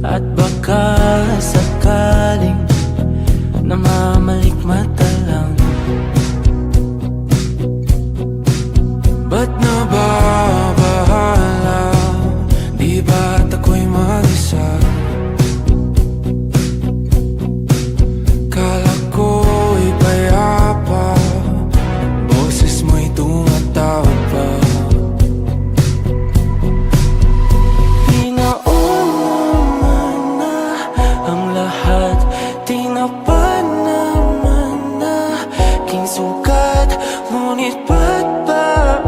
At baka sakaling namamalikmata lang. Ba't nababahala? Di ba't ako'y mag-isa? Kala ko'y payapa, boses mo'y tumatawag pa. Tinapa naman na aking sugat, ngunit ba't ba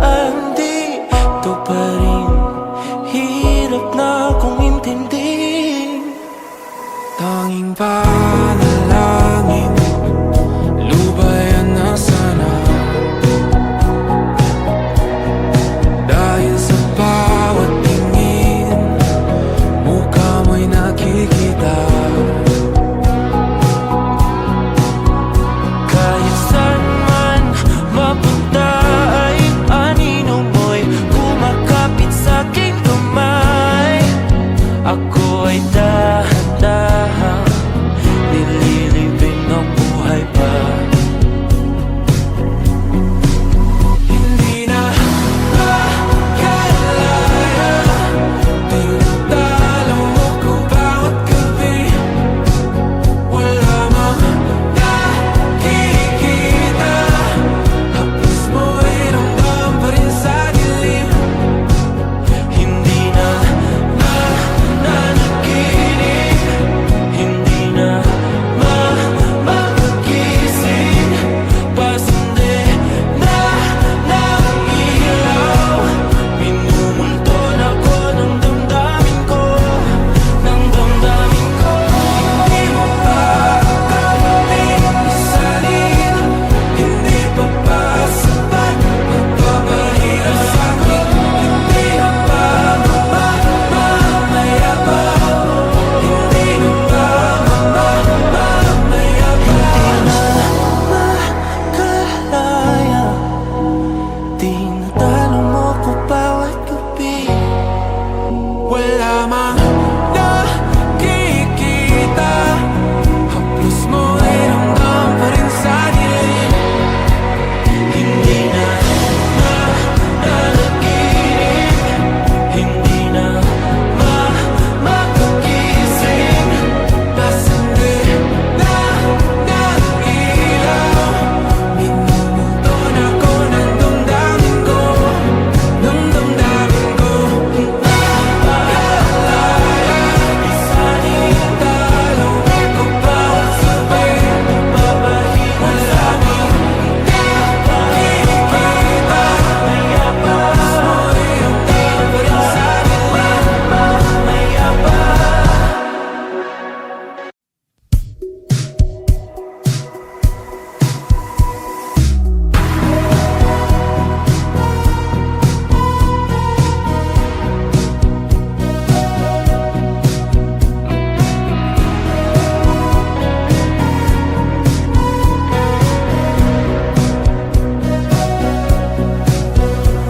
di ito pa rin? Hirap na akong intindihin. Tanging panalangin, lubayan na sana. Dahil sa bawat tingin, mukha mo'y nakikita. Ako ay dahan-dahan nililibing ng buhay pa. Hindi na makalaya, tinatalo mo ko bawat gabi. Wala mang nakikita, tapos mo'y ramdam pa rin sa dilim. Hindi na tinatalo mo ko bawat gabi. Wala mang nakikita, haplos mo ay ramdam pa rin sa dilim. Hindi na nanaginip, hindi na makagising. Pasandi na ng ilaw, minumulton ako ng damdamin ko. Isanitalo ko bawat sabi, babahiwan sa amin. Nakikita, mayabas mo'y ramdam pa rin sa dilim. Mayabas.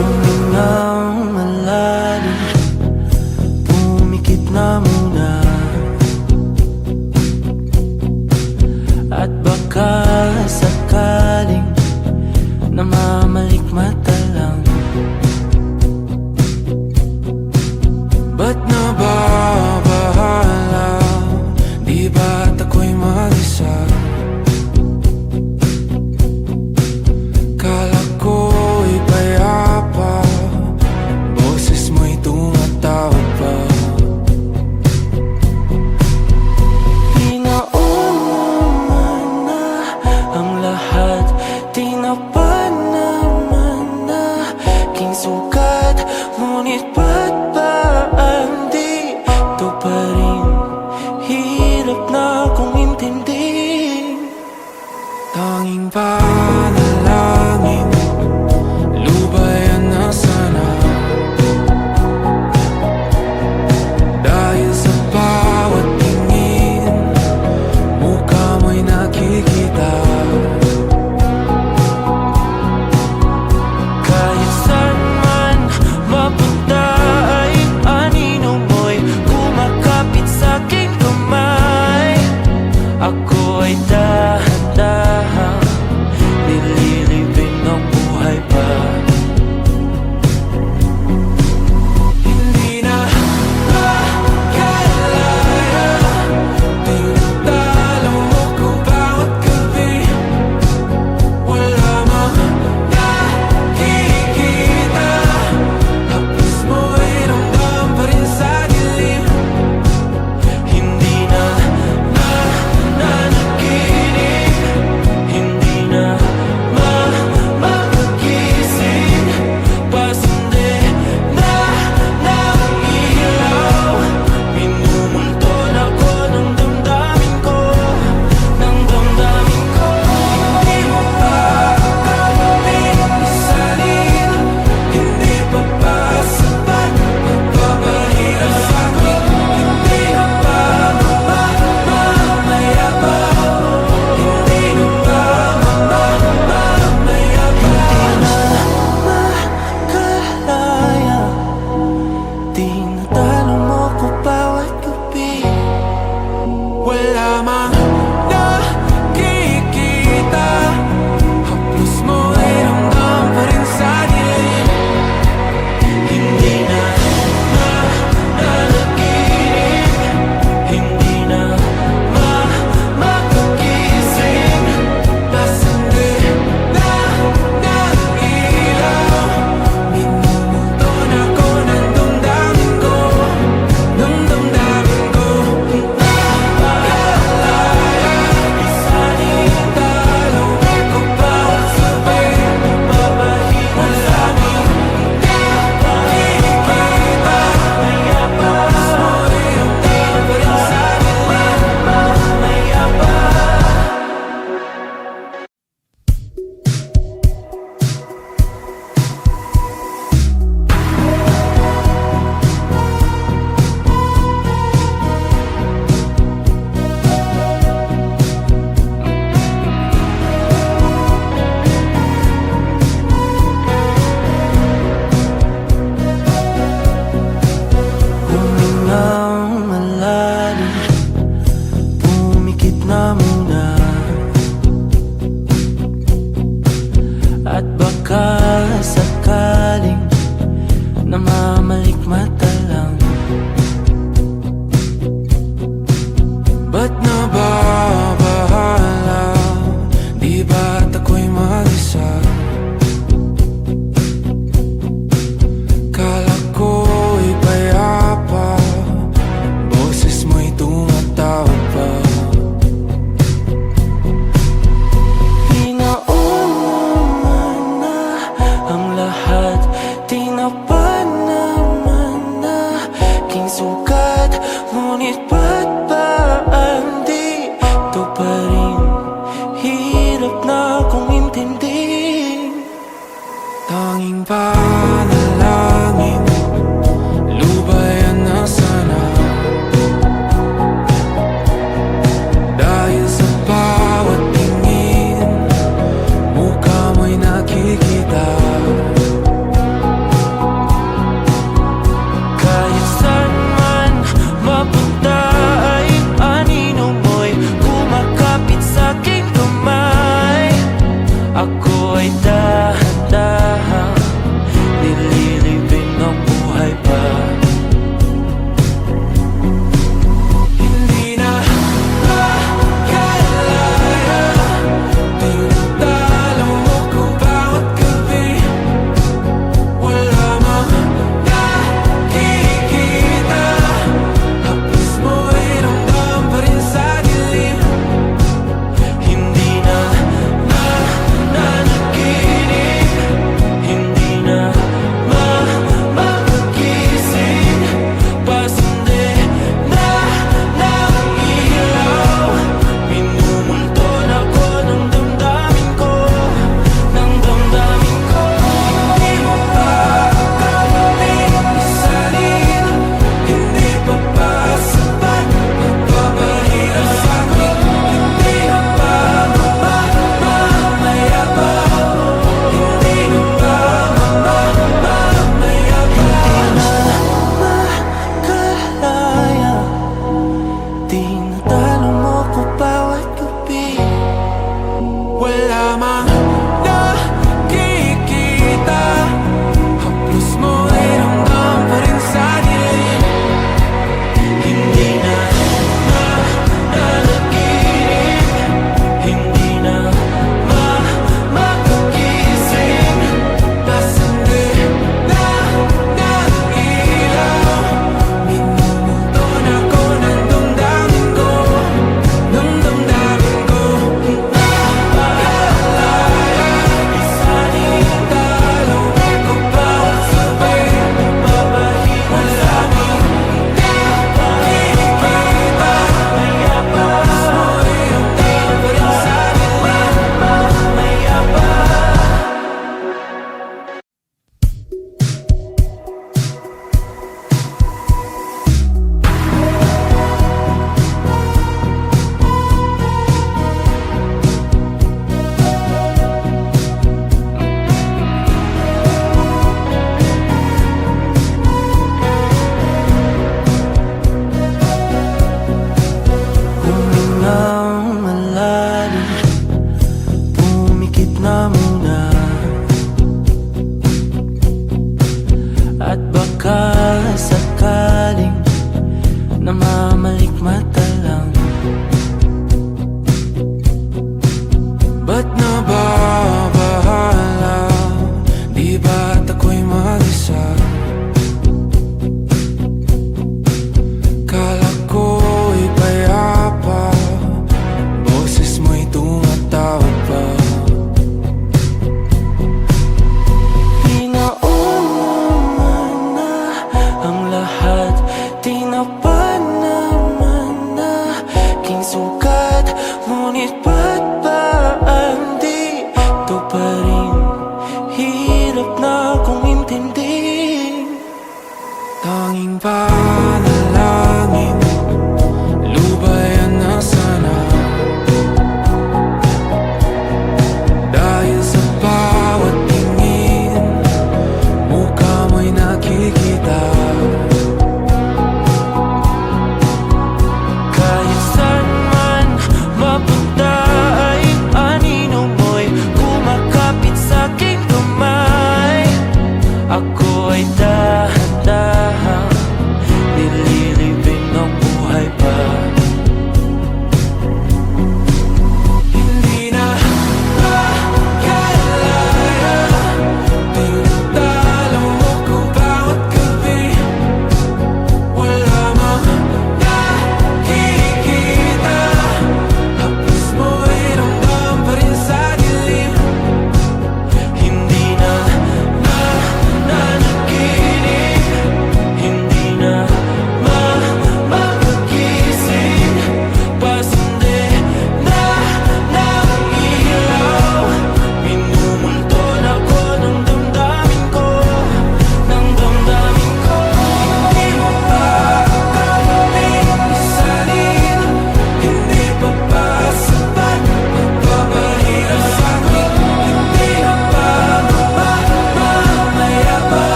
Humingang malalim, pumikit na muna. At baka sakaling namamalikmata lang. Ba't nababahala? Di ba't ako'y mag-isa? Kala ko'y payapa, boses mo'y tumatawag pa. Pinauna na ang lahat, tinapa naman na aking sugat, ngunit ba't ba di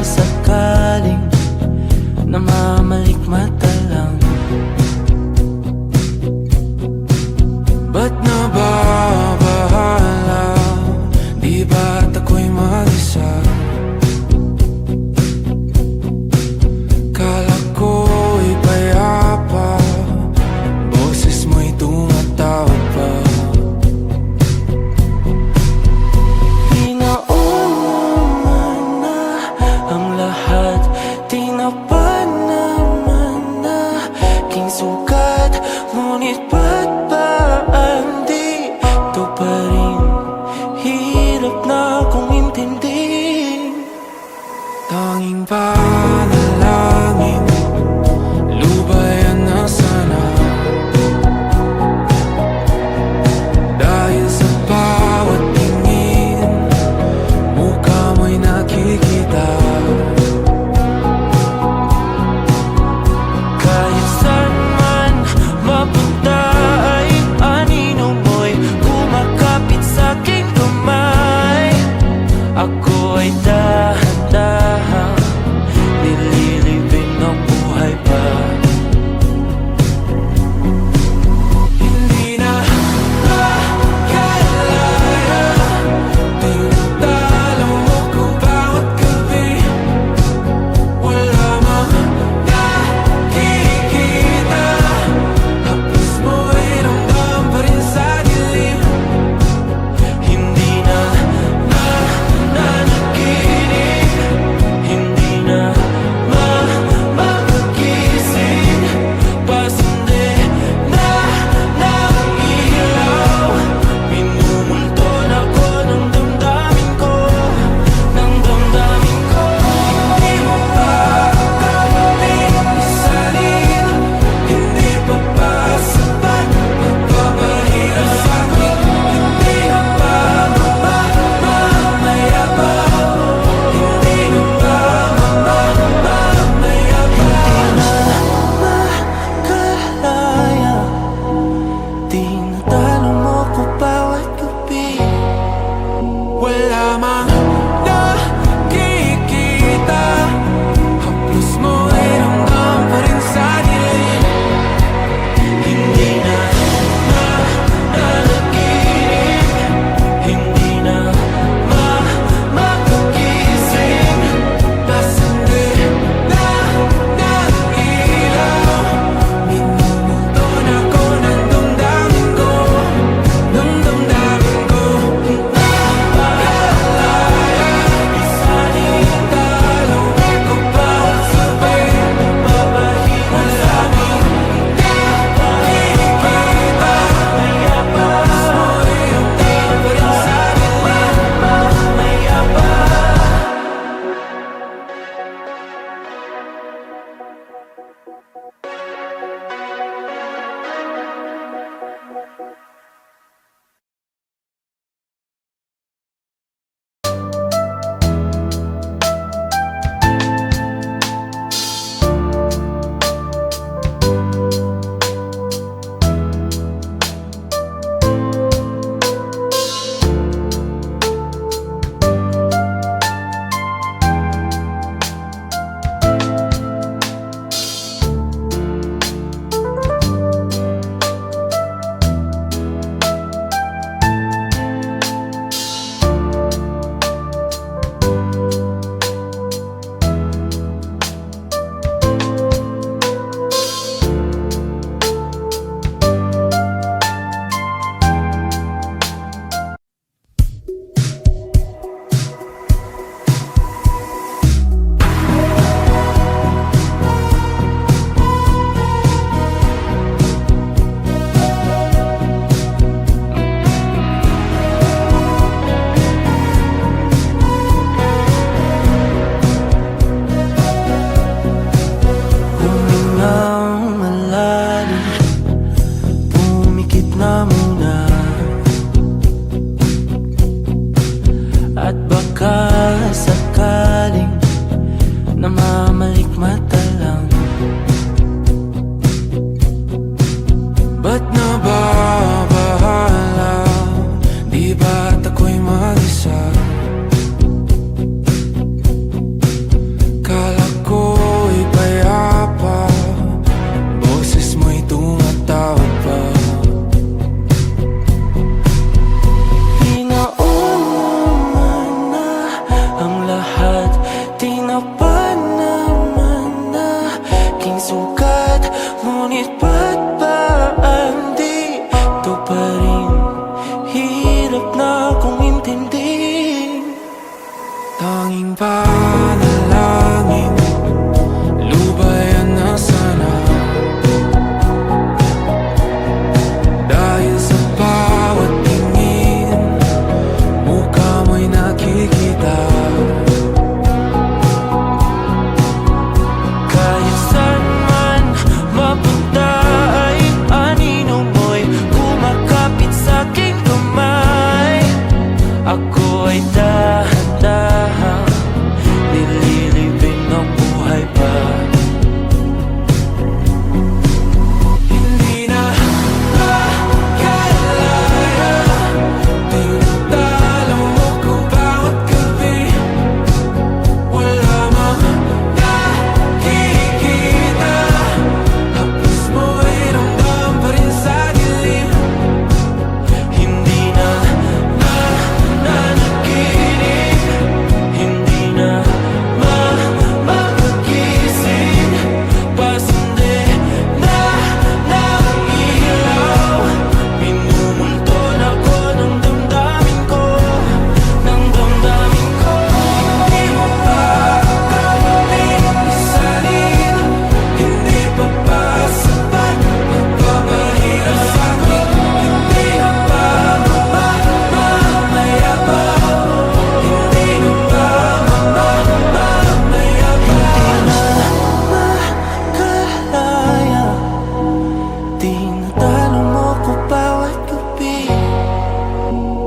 sakaling namamalikmata lang. Ba't nababahala? Di ba't ako'y mag-isa? Kala ko'y payapa, boses mo'y tumatawag pa. Pinauna na ang lahat, tinapan naman na king sukat. Ngunit ba't ba andito pa rin? Hirap na kong intindihin. Tanging panalangin, lubayan na sana. Dahil sa bawat tingin, mukha mo'y nakikita. Kahit saan man mapunta ay anino mo'y kumakapit sa aking kamay. Ako ay dahan-dahan nililibing ng buhay pa. Hindi na makalaya, tinatalo ko bawat gabi. Wala mang nakikita, haplos mo'y ramdam pa rin sa dilim. Hindi na nananaginip, hindi na mapagising. Tanging panalangin, lubayan na sana. Dahil sa bawat tingin, mukha mo'y nakikita. Kahit saan man mapunta ay anino mo'y kumakapit sa'king kamay. Ako ay dahan-dahan nililibing ng buhay pa. Hindi na makalaya, tinatalo mo ko bawat gabi. Wala mang nakikita, haplos mo ay ramdam pa rin sa dilim. Hindi na nananaginip, hindi na mapagising. Pasende na ng ilaw, minumulto na ko ng damdamin ko, ng damdamin ko. Hindi mo pa kami isalin, hindi pa ba sapat magpapahirap sa'kin? Hindi na ba mamamaya pa? Hindi na ba mamamaya pa? Makalaya, tinatalo mo ko bawat gabi.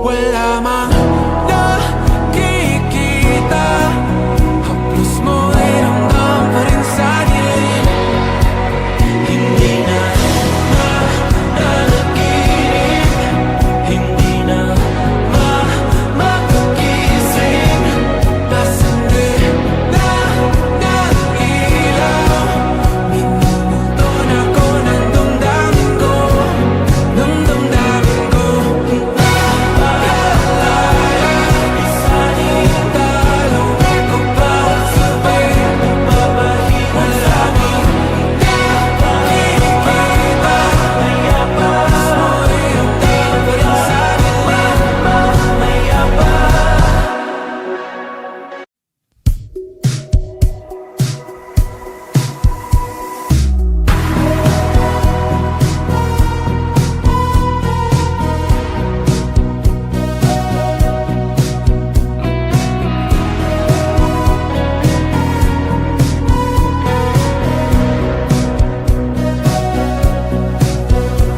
Wala mang nakikita, haplos mo ay ramdam pa rin sa dilim. Hindi na nananaginip, hindi na mapagising. Pasende na ng ilaw, minumulto na ko ng damdamin ko, ng damdamin ko. Hindi makalaya, isalin talo ko bawat gabi. Wala mang nakikita, haplos mo ay ramdam pa rin sa dilim. Mamaya pa.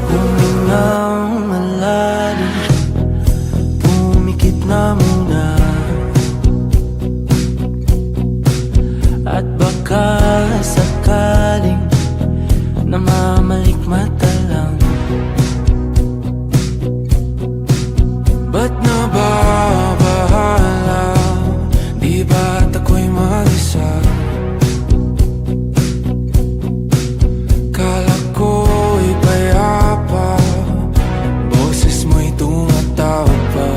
Humingang malalim, pumikit na muna, at baka sakaling namamalikmata lang. Ba't nababahala? Di ba't ako'y mag-isa? Kala ko'y payapa, boses mo'y tumatawag pa.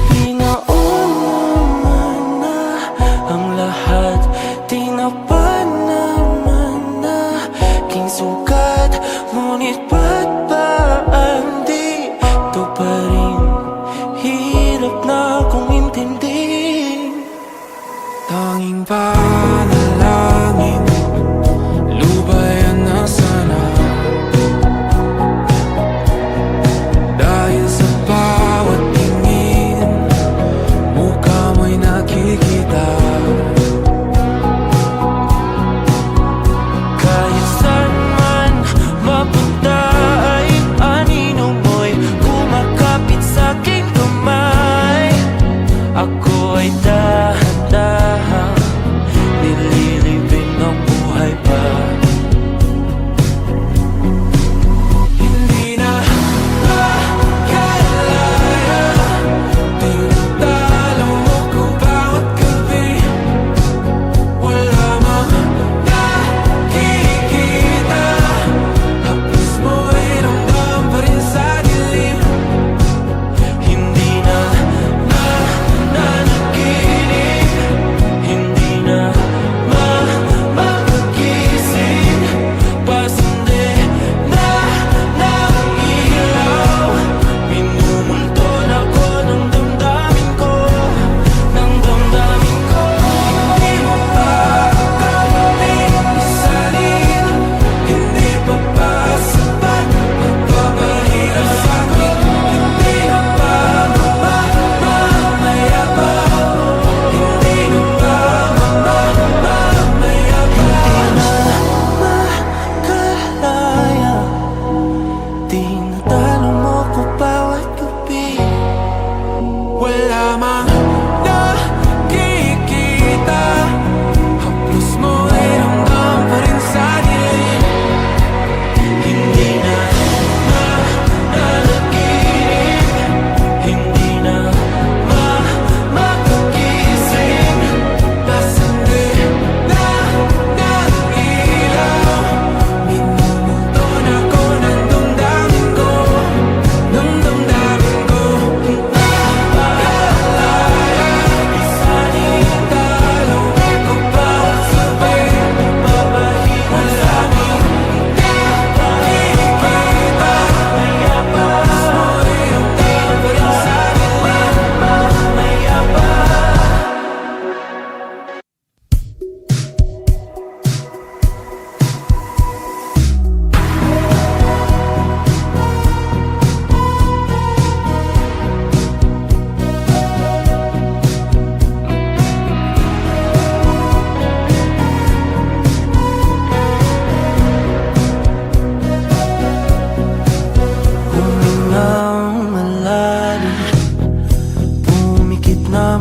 Pinauna na ang lahat, tinapan naman na king sugat. Ngunit ba't ba di ito pa rin? Hirap na kong intindihin. Tanging panalangin, lubayan na sana. Dahil sa bawat tingin, mukha mo'y nakikita. Kahit saan man mapunta ay anino mo'y kumakapit sa'king kamay. Ako ay dahan-dahan lamang nakikita. Haplos mo ay ramdam pa rin sa dilim. Hindi na mananaginip, hindi na makakising. Pasandi na ng ilaw, minumulton ako ng damdamin ko, ng damdamin ko. Naaalala, isanin talo ko pa sabay papahinga sa amin. Nakikita, mayabas mo ay ramdam pa rin sa dilim. Mayabas. Humingang malalim, pumikit na